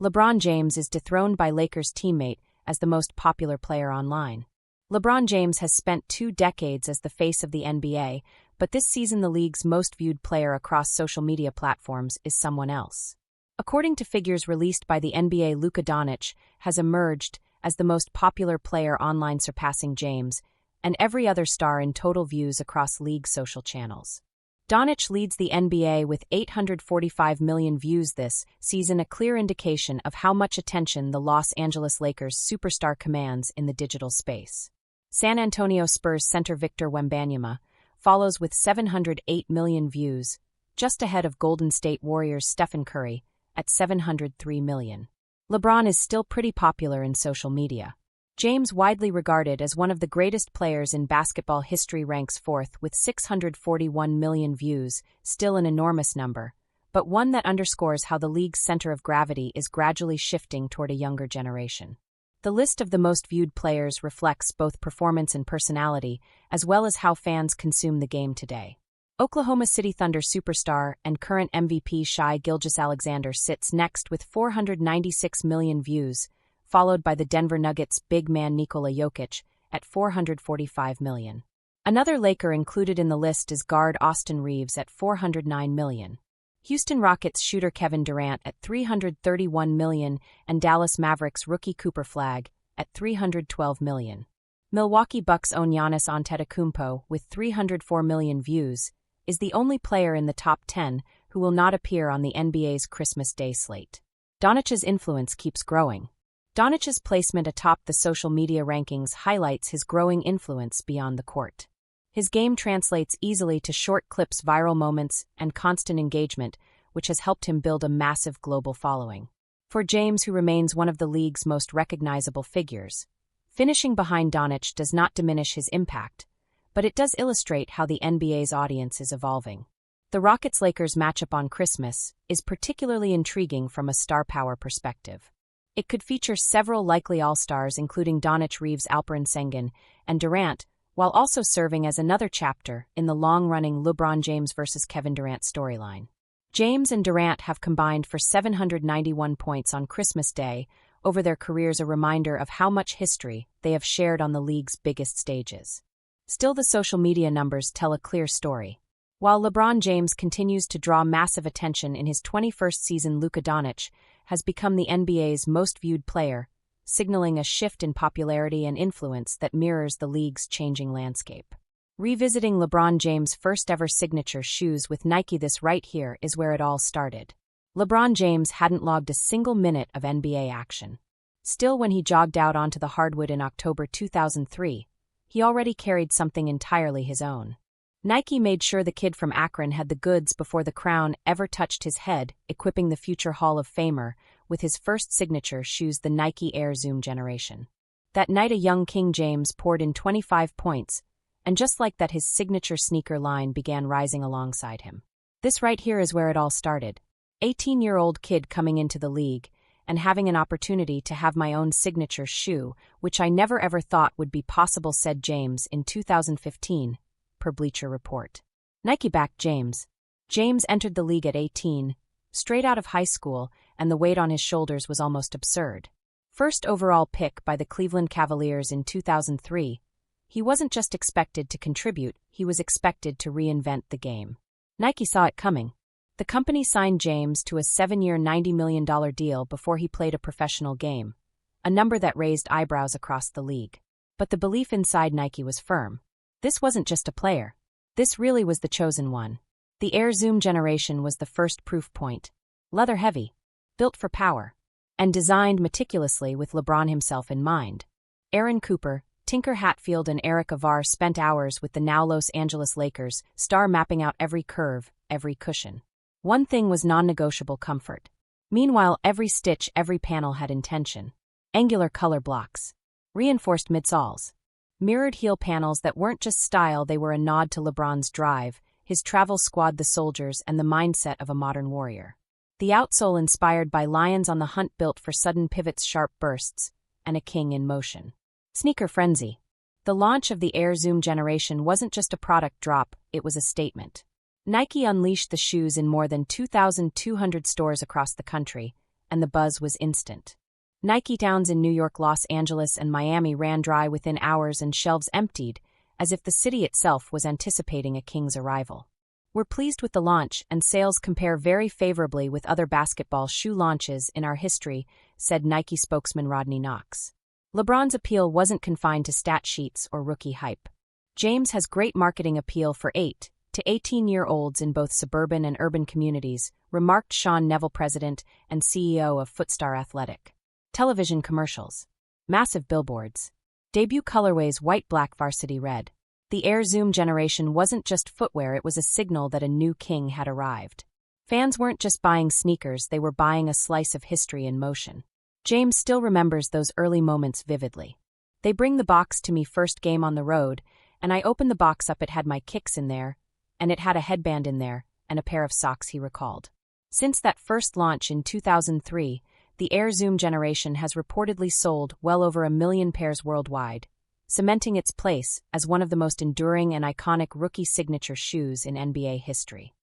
LeBron James is dethroned by Lakers teammate as the most popular player online. LeBron James has spent 2 decades as the face of the NBA, but this season the league's most viewed player across social media platforms is someone else. According to figures released by the NBA, Luka Doncic has emerged as the most popular player online, surpassing James and every other star in total views across league social channels. Doncic leads the NBA with 845 million views this season, a clear indication of how much attention the Los Angeles Lakers superstar commands in the digital space. San Antonio Spurs center Victor Wembanyama follows with 708 million views, just ahead of Golden State Warriors' Stephen Curry at 703 million. LeBron is still pretty popular in social media. James, widely regarded as one of the greatest players in basketball history, ranks fourth with 641 million views, still an enormous number, but one that underscores how the league's center of gravity is gradually shifting toward a younger generation. The list of the most viewed players reflects both performance and personality, as well as how fans consume the game today. Oklahoma City Thunder superstar and current MVP Shai Gilgeous-Alexander sits next with 496 million views, followed by the Denver Nuggets big man Nikola Jokic at 445 million. Another Laker included in the list is guard Austin Reeves at 409 million. Houston Rockets shooter Kevin Durant at 331 million and Dallas Mavericks rookie Cooper Flagg at 312 million. Milwaukee Bucks own Giannis Antetokounmpo with 304 million views is the only player in the top 10 who will not appear on the NBA's Christmas Day slate. Doncic's influence keeps growing. Doncic's placement atop the social media rankings highlights his growing influence beyond the court. His game translates easily to short clips, viral moments, and constant engagement, which has helped him build a massive global following. For James, who remains one of the league's most recognizable figures, finishing behind Doncic does not diminish his impact, but it does illustrate how the NBA's audience is evolving. The Rockets-Lakers matchup on Christmas is particularly intriguing from a star power perspective. It could feature several likely all-stars, including Doncic, Reeves, Alperen Sengun, and Durant, while also serving as another chapter in the long-running LeBron James versus Kevin Durant storyline. James and Durant have combined for 791 points on Christmas Day over their careers, a reminder of how much history they have shared on the league's biggest stages. Still, the social media numbers tell a clear story. While LeBron James continues to draw massive attention in his 21st season, Luka Doncic has become the NBA's most viewed player, signaling a shift in popularity and influence that mirrors the league's changing landscape. Revisiting LeBron James' first-ever signature shoes with Nike, this right here is where it all started. LeBron James hadn't logged a single minute of NBA action. Still, when he jogged out onto the hardwood in October 2003, he already carried something entirely his own. Nike made sure the kid from Akron had the goods before the crown ever touched his head, equipping the future Hall of Famer with his first signature shoes, the Nike Air Zoom generation. That night, a young King James poured in 25 points, and just like that, his signature sneaker line began rising alongside him. This right here is where it all started. 18-year-old kid coming into the league and having an opportunity to have my own signature shoe, which I never ever thought would be possible, said James in 2015. Per Bleacher Report. Nike backed James. James entered the league at 18, straight out of high school, and the weight on his shoulders was almost absurd. First overall pick by the Cleveland Cavaliers in 2003, he wasn't just expected to contribute, he was expected to reinvent the game. Nike saw it coming. The company signed James to a 7-year $90 million deal before he played a professional game, a number that raised eyebrows across the league. But the belief inside Nike was firm. This wasn't just a player. This really was the chosen one. The Air Zoom generation was the first proof point. Leather heavy, built for power, and designed meticulously with LeBron himself in mind. Aaron Cooper, Tinker Hatfield, and Eric Avar spent hours with the now Los Angeles Lakers star mapping out every curve, every cushion. One thing was non-negotiable: comfort. Meanwhile, every stitch, every panel had intention. Angular color blocks, reinforced midsoles, mirrored heel panels that weren't just style, they were a nod to LeBron's drive, his travel squad, the soldiers, and the mindset of a modern warrior. The outsole inspired by lions on the hunt, built for sudden pivots, sharp bursts, and a king in motion. Sneaker frenzy. The launch of the Air Zoom generation wasn't just a product drop, it was a statement. Nike unleashed the shoes in more than 2,200 stores across the country, and the buzz was instant. Nike towns in New York, Los Angeles, and Miami ran dry within hours and shelves emptied, as if the city itself was anticipating a king's arrival. We're pleased with the launch, and sales compare very favorably with other basketball shoe launches in our history, said Nike spokesman Rodney Knox. LeBron's appeal wasn't confined to stat sheets or rookie hype. James has great marketing appeal for 8 to 18-year-olds in both suburban and urban communities, remarked Sean Neville, president and CEO of Footstar Athletic. Television commercials. Massive billboards. Debut colorways white-black varsity red. The Air Zoom generation wasn't just footwear, it was a signal that a new king had arrived. Fans weren't just buying sneakers, they were buying a slice of history in motion. James still remembers those early moments vividly. They bring the box to me first game on the road, and I opened the box up, it had my kicks in there, and it had a headband in there, and a pair of socks, he recalled. Since that first launch in 2003, the Air Zoom generation has reportedly sold well over 1 million pairs worldwide, cementing its place as one of the most enduring and iconic rookie signature shoes in NBA history.